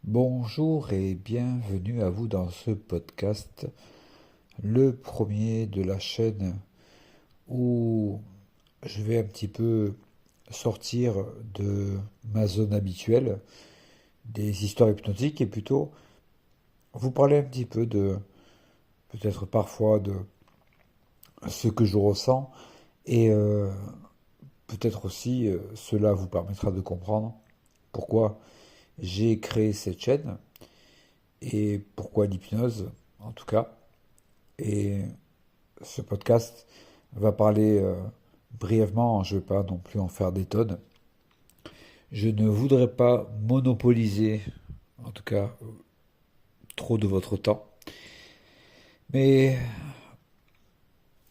Bonjour et bienvenue à vous dans ce podcast, le premier de la chaîne où je vais un petit peu sortir de ma zone habituelle des histoires hypnotiques et plutôt vous parler un petit peu de peut-être parfois de ce que je ressens et peut-être aussi cela vous permettra de comprendre pourquoi j'ai créé cette chaîne et pourquoi l'hypnose en tout cas. Et ce podcast va parler brièvement, je ne vais pas non plus en faire des tonnes. Je ne voudrais pas monopoliser, en tout cas, trop de votre temps. Mais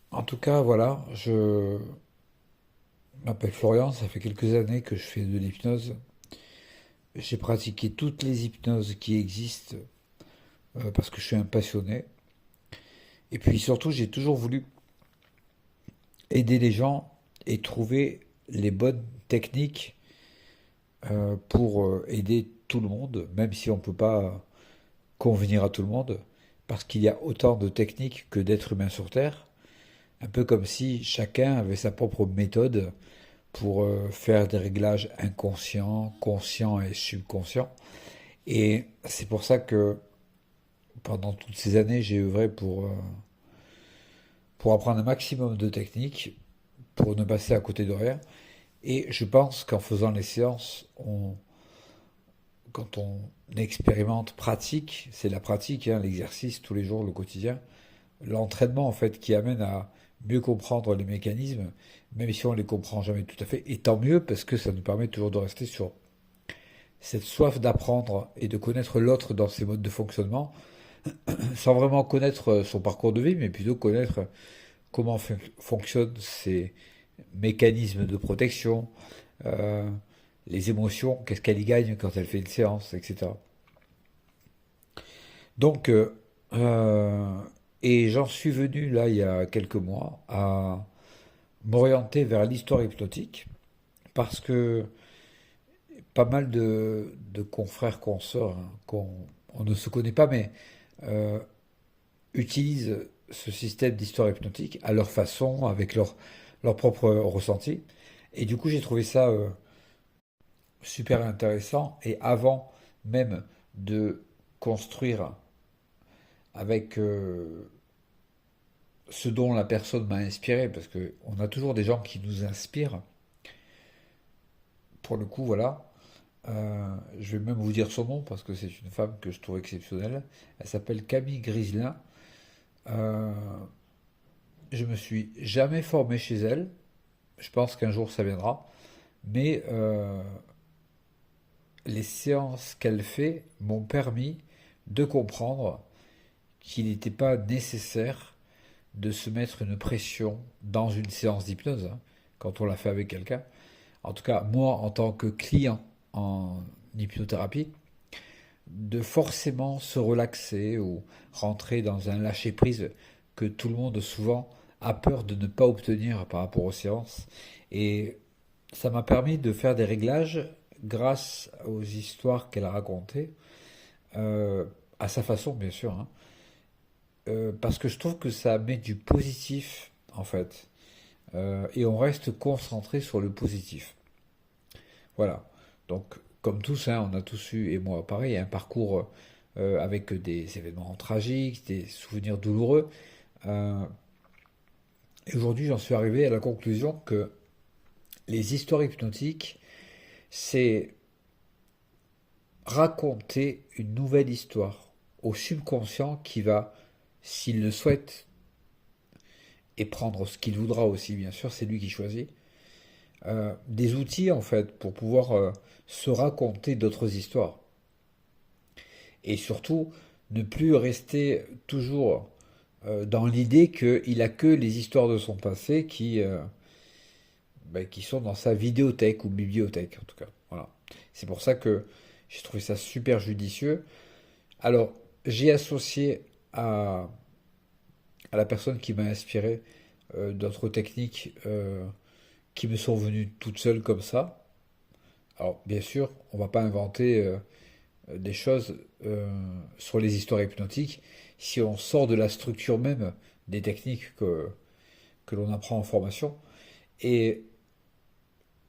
en tout cas, voilà, je m'appelle Florian, ça fait quelques années que je fais de l'hypnose. J'ai pratiqué toutes les hypnoses qui existent parce que je suis un passionné. Et puis surtout, j'ai toujours voulu aider les gens et trouver les bonnes techniques pour aider tout le monde, même si on ne peut pas convenir à tout le monde, parce qu'il y a autant de techniques que d'êtres humains sur Terre, un peu comme si chacun avait sa propre méthode pour faire des réglages inconscients, conscients et subconscients. Et c'est pour ça que pendant toutes ces années, j'ai œuvré pour apprendre un maximum de techniques, pour ne passer à côté de rien. Et je pense qu'en faisant les séances, quand on expérimente, pratique, c'est la pratique, hein, l'exercice tous les jours, le quotidien, l'entraînement en fait qui amène à mieux comprendre les mécanismes, même si on les comprend jamais tout à fait, et tant mieux parce que ça nous permet toujours de rester sur cette soif d'apprendre et de connaître l'autre dans ses modes de fonctionnement, sans vraiment connaître son parcours de vie, mais plutôt connaître comment fonctionnent ces mécanismes de protection, euh, les émotions, qu'est-ce qu'elle y gagne quand elle fait une séance, etc. Donc, euh, et j'en suis venu là il y a quelques mois à m'orienter vers l'histoire hypnotique parce que pas mal de confrères, consoeurs, hein, on ne se connaît pas, mais euh, utilisent ce système d'histoire hypnotique à leur façon, avec leur propre ressenti. Et du coup, j'ai trouvé ça super intéressant. Et avant même de construire avec ce dont la personne m'a inspiré, parce qu'on a toujours des gens qui nous inspirent. Pour le coup, voilà. Je vais même vous dire son nom parce que c'est une femme que je trouve exceptionnelle. Elle s'appelle Camille Griselin. Euh, je me suis jamais formé chez elle. Je pense qu'un jour ça viendra. Mais les séances qu'elle fait m'ont permis de comprendre qu'il n'était pas nécessaire de se mettre une pression dans une séance d'hypnose, hein, quand on l'a fait avec quelqu'un. En tout cas, moi, en tant que client en hypnothérapie, de forcément se relaxer ou rentrer dans un lâcher-prise que tout le monde souvent a peur de ne pas obtenir par rapport aux séances. Et ça m'a permis de faire des réglages grâce aux histoires qu'elle a racontées, à sa façon bien sûr, hein. Parce que je trouve que ça met du positif en fait. Et on reste concentré sur le positif. Voilà. Donc, comme tous, hein, on a tous eu, et moi pareil, un parcours avec des événements tragiques, des souvenirs douloureux. Euh, et aujourd'hui, j'en suis arrivé à la conclusion que les histoires hypnotiques, c'est raconter une nouvelle histoire au subconscient qui va, s'il le souhaite, et prendre ce qu'il voudra aussi, bien sûr, c'est lui qui choisit, des outils en fait pour pouvoir se raconter d'autres histoires. Et surtout, ne plus rester toujours dans l'idée qu'il a que les histoires de son passé qui sont dans sa vidéothèque ou bibliothèque en tout cas. Voilà. C'est pour ça que j'ai trouvé ça super judicieux. Alors, j'ai associé à, à la personne qui m'a inspiré d'autres techniques qui me sont venues toutes seules comme ça. Alors, bien sûr, on ne va pas inventer des choses sur les histoires hypnotiques si on sort de la structure même des techniques que l'on apprend en formation. Et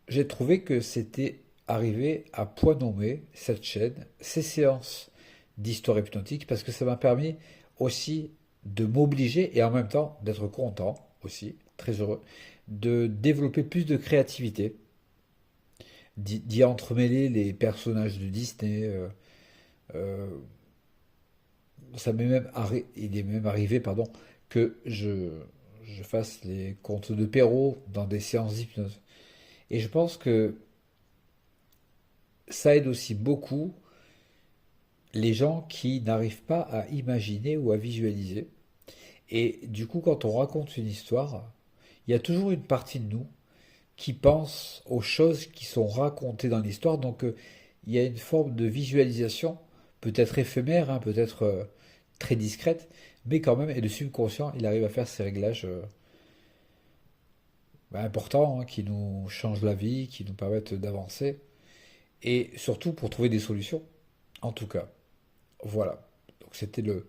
j'ai trouvé que c'était arrivé à point nommé cette chaîne, ces séances d'histoire hypnotique, parce que ça m'a permis aussi de m'obliger et en même temps d'être content aussi, très heureux, de développer plus de créativité, d'y entremêler les personnages de Disney. Euh, il est même arrivé, pardon, que je fasse les contes de Perrault dans des séances d'hypnose. Et je pense que ça aide aussi beaucoup les gens qui n'arrivent pas à imaginer ou à visualiser. Et du coup, quand on raconte une histoire, il y a toujours une partie de nous qui pense aux choses qui sont racontées dans l'histoire. Donc, il y a une forme de visualisation, peut-être éphémère, hein, peut-être très discrète, mais quand même, et le subconscient, il arrive à faire ces réglages importants, hein, qui nous changent la vie, qui nous permettent d'avancer, et surtout pour trouver des solutions, en tout cas. Voilà. Donc, c'était le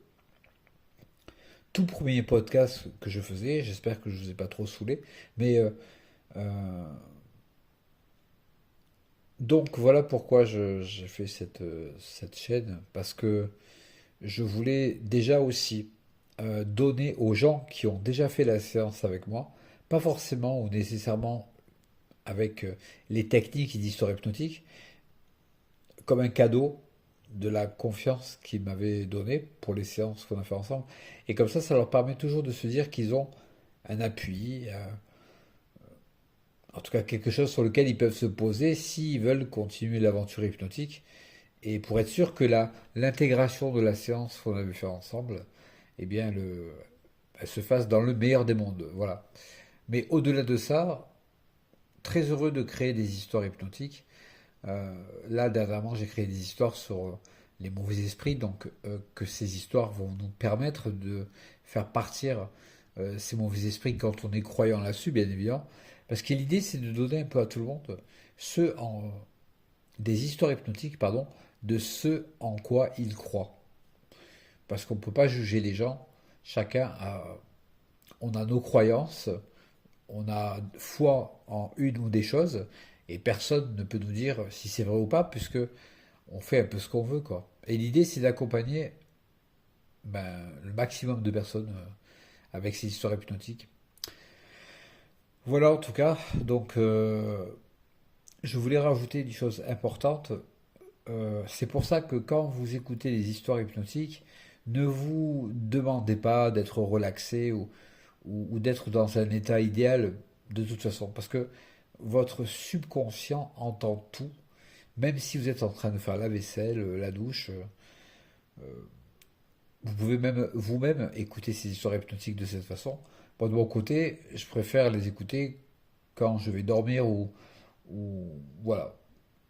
tout premier podcast que je faisais. J'espère que je ne vous ai pas trop saoulé. Mais euh, donc voilà pourquoi j'ai fait cette chaîne. Parce que je voulais déjà aussi donner aux gens qui ont déjà fait la séance avec moi, pas forcément ou nécessairement avec les techniques d'histoire hypnotique, comme un cadeau de la confiance qu'ils m'avaient donnée pour les séances qu'on a fait ensemble. Et comme ça leur permet toujours de se dire qu'ils ont un appui, en tout cas quelque chose sur lequel ils peuvent se poser s'ils veulent continuer l'aventure hypnotique. Et pour être sûr que l'intégration de la séance qu'on avait fait ensemble, eh bien, elle se fasse dans le meilleur des mondes. Voilà. Mais au-delà de ça, très heureux de créer des histoires hypnotiques. Là, dernièrement, j'ai créé des histoires sur les mauvais esprits, donc que ces histoires vont nous permettre de faire partir ces mauvais esprits quand on est croyant là-dessus, bien évidemment. Parce que l'idée, c'est de donner un peu à tout le monde des histoires hypnotiques, pardon, de ce en quoi ils croient. Parce qu'on ne peut pas juger les gens. On a nos croyances, on a foi en une ou des choses, et personne ne peut nous dire si c'est vrai ou pas, puisque on fait un peu ce qu'on veut, quoi. Et l'idée, c'est d'accompagner le maximum de personnes avec ces histoires hypnotiques. Voilà, en tout cas, donc je voulais rajouter une chose importante. C'est pour ça que quand vous écoutez les histoires hypnotiques, ne vous demandez pas d'être relaxé ou d'être dans un état idéal de toute façon, parce que votre subconscient entend tout, même si vous êtes en train de faire la vaisselle, la douche. Vous pouvez même vous-même écouter ces histoires hypnotiques de cette façon. Moi, de mon côté, je préfère les écouter quand je vais dormir ou voilà.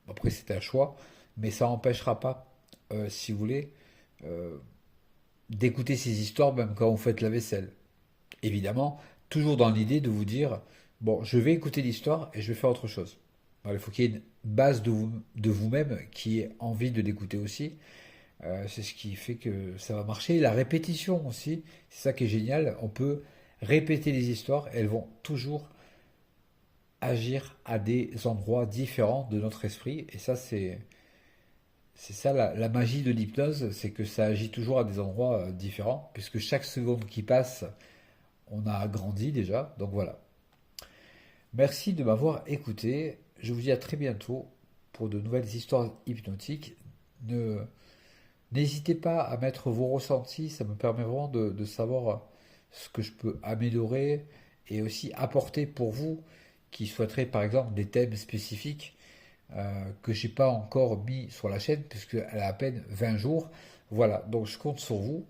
Après, c'est un choix, mais ça n'empêchera pas, si vous voulez, euh, d'écouter ces histoires même quand vous faites la vaisselle. Évidemment, toujours dans l'idée de vous dire, bon, je vais écouter l'histoire et je vais faire autre chose. Alors, il faut qu'il y ait une base de vous-même qui ait envie de l'écouter aussi. C'est ce qui fait que ça va marcher. La répétition aussi, c'est ça qui est génial. On peut répéter les histoires, elles vont toujours agir à des endroits différents de notre esprit. Et ça, c'est ça la magie de l'hypnose, c'est que ça agit toujours à des endroits différents, puisque chaque seconde qui passe, on a grandi déjà. Donc voilà. Merci de m'avoir écouté. Je vous dis à très bientôt pour de nouvelles histoires hypnotiques. Ne, N'hésitez pas à mettre vos ressentis, ça me permet vraiment de savoir ce que je peux améliorer et aussi apporter pour vous qui souhaiterez par exemple des thèmes spécifiques que j'ai pas encore mis sur la chaîne puisqu'elle a à peine 20 jours. Voilà, donc je compte sur vous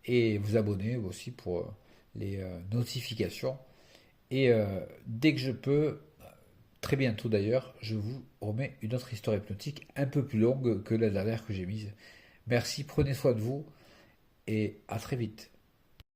et vous abonner aussi pour les notifications. Et dès que je peux, très bientôt d'ailleurs, je vous remets une autre histoire hypnotique un peu plus longue que la dernière que j'ai mise. Merci, prenez soin de vous et à très vite.